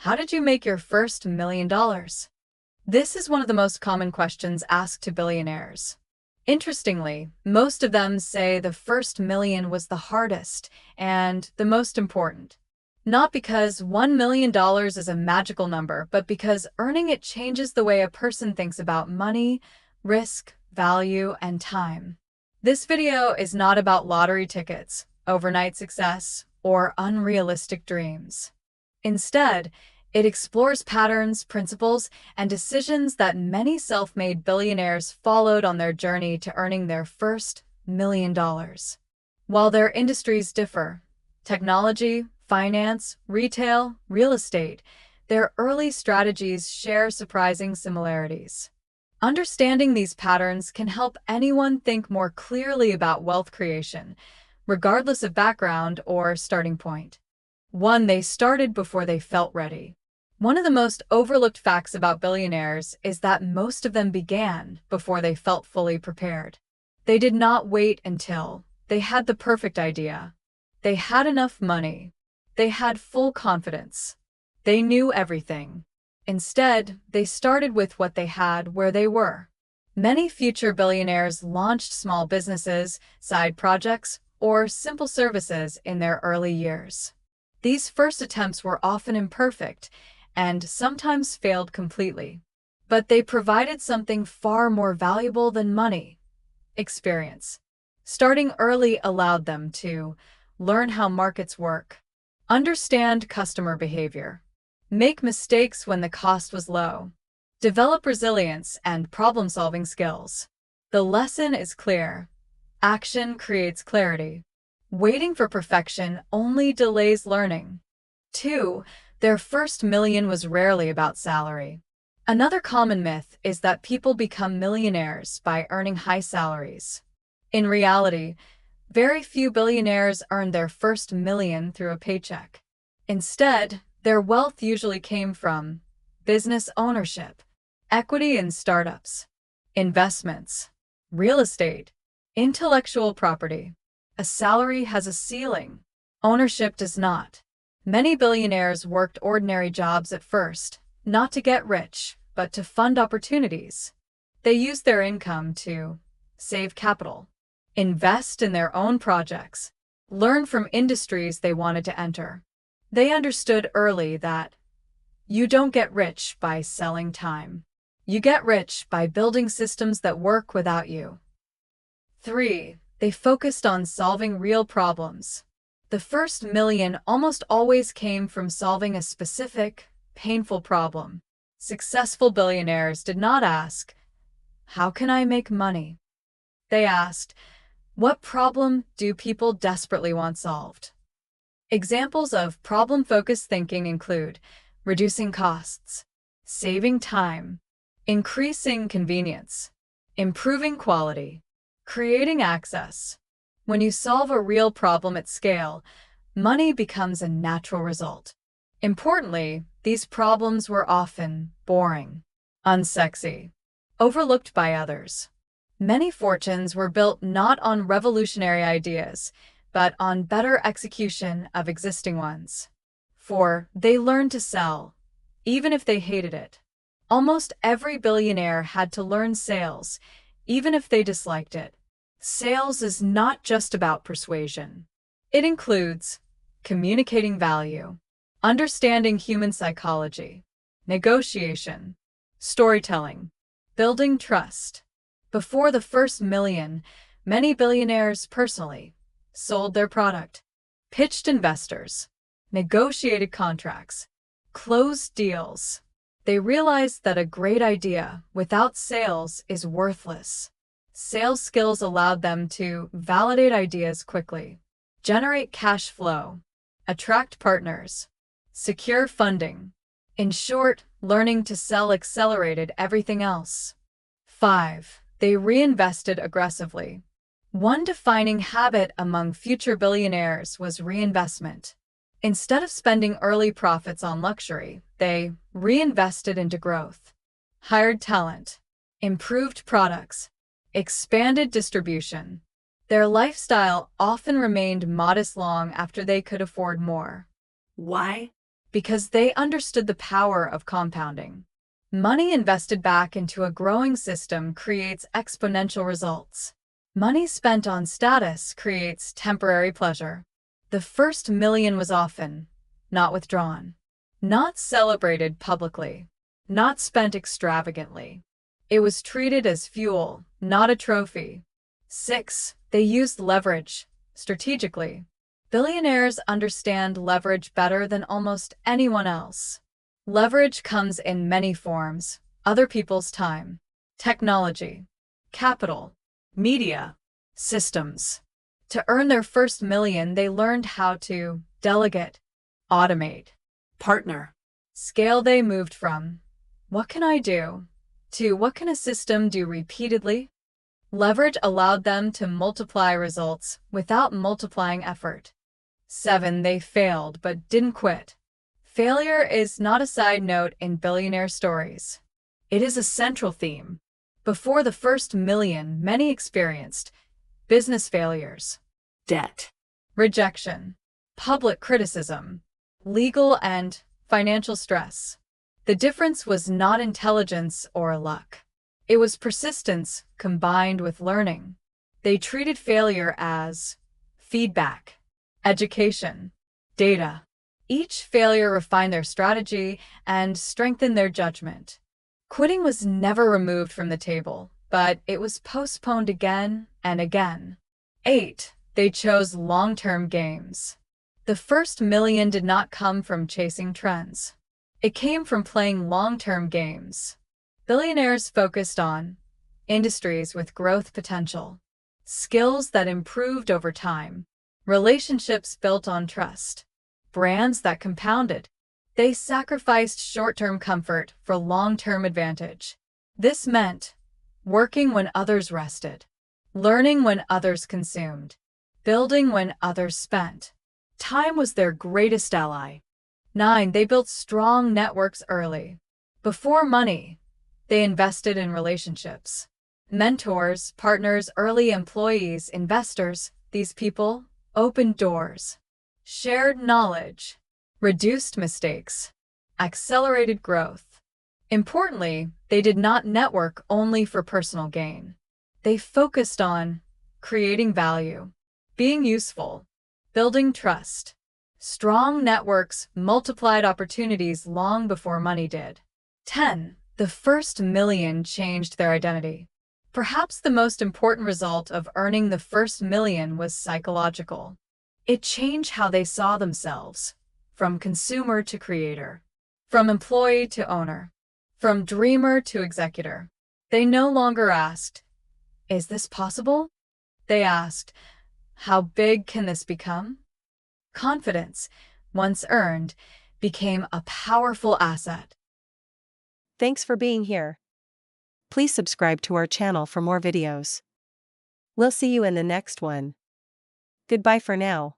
How did you make your first $1 million? This is one of the most common questions asked to billionaires. Interestingly, most of them say the first million was the hardest and the most important. Not because $1 million is a magical number, but because earning it changes the way a person thinks about money, risk, value, and time. This video is not about lottery tickets, overnight success, or unrealistic dreams. Instead, it explores patterns, principles, and decisions that many self-made billionaires followed on their journey to earning their first $1 million. While their industries differ, technology, finance, retail, real estate, their early strategies share surprising similarities. Understanding these patterns can help anyone think more clearly about wealth creation, regardless of background or starting point. 1. They started before they felt ready. One of the most overlooked facts about billionaires is that most of them began before they felt fully prepared. They did not wait until they had the perfect idea. They had enough money. They had full confidence. They knew everything. Instead, they started with what they had where they were. Many future billionaires launched small businesses, side projects, or simple services in their early years. These first attempts were often imperfect and sometimes failed completely. But they provided something far more valuable than money: experience. Starting early allowed them to learn how markets work, understand customer behavior, make mistakes when the cost was low, develop resilience and problem-solving skills. The lesson is clear: action creates clarity. Waiting for perfection only delays learning. 2. Their first million was rarely about salary. Another common myth is that people become millionaires by earning high salaries. In reality, very few billionaires earned their first million through a paycheck. Instead, their wealth usually came from business ownership, equity in startups, investments, real estate, intellectual property. A salary has a ceiling. Ownership does not. Many billionaires worked ordinary jobs at first, not to get rich, but to fund opportunities. They used their income to save capital, invest in their own projects, learn from industries they wanted to enter. They understood early that you don't get rich by selling time. You get rich by building systems that work without you. 3. They focused on solving real problems. The first million almost always came from solving a specific, painful problem. Successful billionaires did not ask, "How can I make money?" They asked, "What problem do people desperately want solved?" Examples of problem-focused thinking include reducing costs, saving time, increasing convenience, improving quality, creating access. When you solve a real problem at scale, money becomes a natural result. Importantly, these problems were often boring, unsexy, overlooked by others. Many fortunes were built not on revolutionary ideas, but on better execution of existing ones. 4. They learned to sell, even if they hated it. Almost every billionaire had to learn sales, even if they disliked it. Sales is not just about persuasion. It includes communicating value, understanding human psychology, negotiation, storytelling, building trust. Before the first million, many billionaires personally sold their product, pitched investors, negotiated contracts, closed deals. They realized that a great idea without sales is worthless. Sales skills allowed them to validate ideas quickly, generate cash flow, attract partners, secure funding. In short, learning to sell accelerated everything else. 5. They reinvested aggressively. One defining habit among future billionaires was reinvestment. Instead of spending early profits on luxury, they reinvested into growth, hired talent, improved products, expanded distribution. Their lifestyle often remained modest long after they could afford more. Why? Because they understood the power of compounding. Money invested back into a growing system creates exponential results. Money spent on status creates temporary pleasure. The first million was often not withdrawn, not celebrated publicly, not spent extravagantly. It was treated as fuel, not a trophy. 6. They used leverage strategically. Billionaires understand leverage better than almost anyone else. Leverage comes in many forms: other people's time, technology, capital, media, systems. To earn their first million, they learned how to delegate, automate, partner. Scale. They moved from "what can I do" to "what can a system do" repeatedly. Leverage allowed them to multiply results without multiplying effort. 7. They failed but didn't quit. Failure is not a side note in billionaire stories. It is a central theme. Before the first million, many experienced business failures, debt, rejection, public criticism, legal and financial stress. The difference was not intelligence or luck. It was persistence combined with learning. They treated failure as feedback, education, data. Each failure refined their strategy and strengthened their judgment. Quitting was never removed from the table, but it was postponed again and again. 8. They chose long-term games. The first million did not come from chasing trends. It came from playing long-term games. Billionaires focused on industries with growth potential, skills that improved over time, relationships built on trust, brands that compounded. They sacrificed short-term comfort for long-term advantage. This meant working when others rested, learning when others consumed, building when others spent. Time was their greatest ally. 9. They built strong networks early. Before money, they invested in relationships. Mentors, partners, early employees, investors. These people opened doors, shared knowledge, reduced mistakes, accelerated growth. Importantly, they did not network only for personal gain. They focused on creating value, being useful, building trust. Strong networks multiplied opportunities long before money did. 10. The first million changed their identity. Perhaps the most important result of earning the first million was psychological. It changed how they saw themselves, from consumer to creator, from employee to owner, from dreamer to executor. They no longer asked, "Is this possible?" They asked, "How big can this become?" Confidence, once earned, became a powerful asset. Thanks for being here. Please subscribe to our channel for more videos. We'll see you in the next one. Goodbye for now.